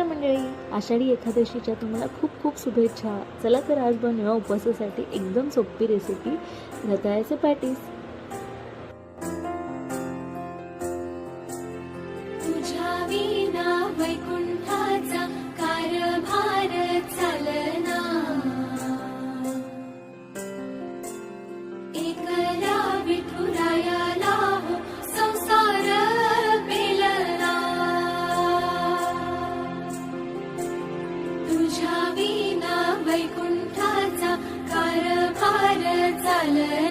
नमस्कार मंडळी, आषाढी एकादशीच्या तुम्हाला खूप खूप शुभेच्छा. चला तर आज बनवूया उपवासासाठी एकदम सोपी रेसिपी, रताळ्याचे पॅटीस. तुझ्या विना वैकुंठाचा कारभार चालना, एकला विठुरायाला हो संसार पेलना. तुझ्या विना वैकुंठाचा कारभार चालना,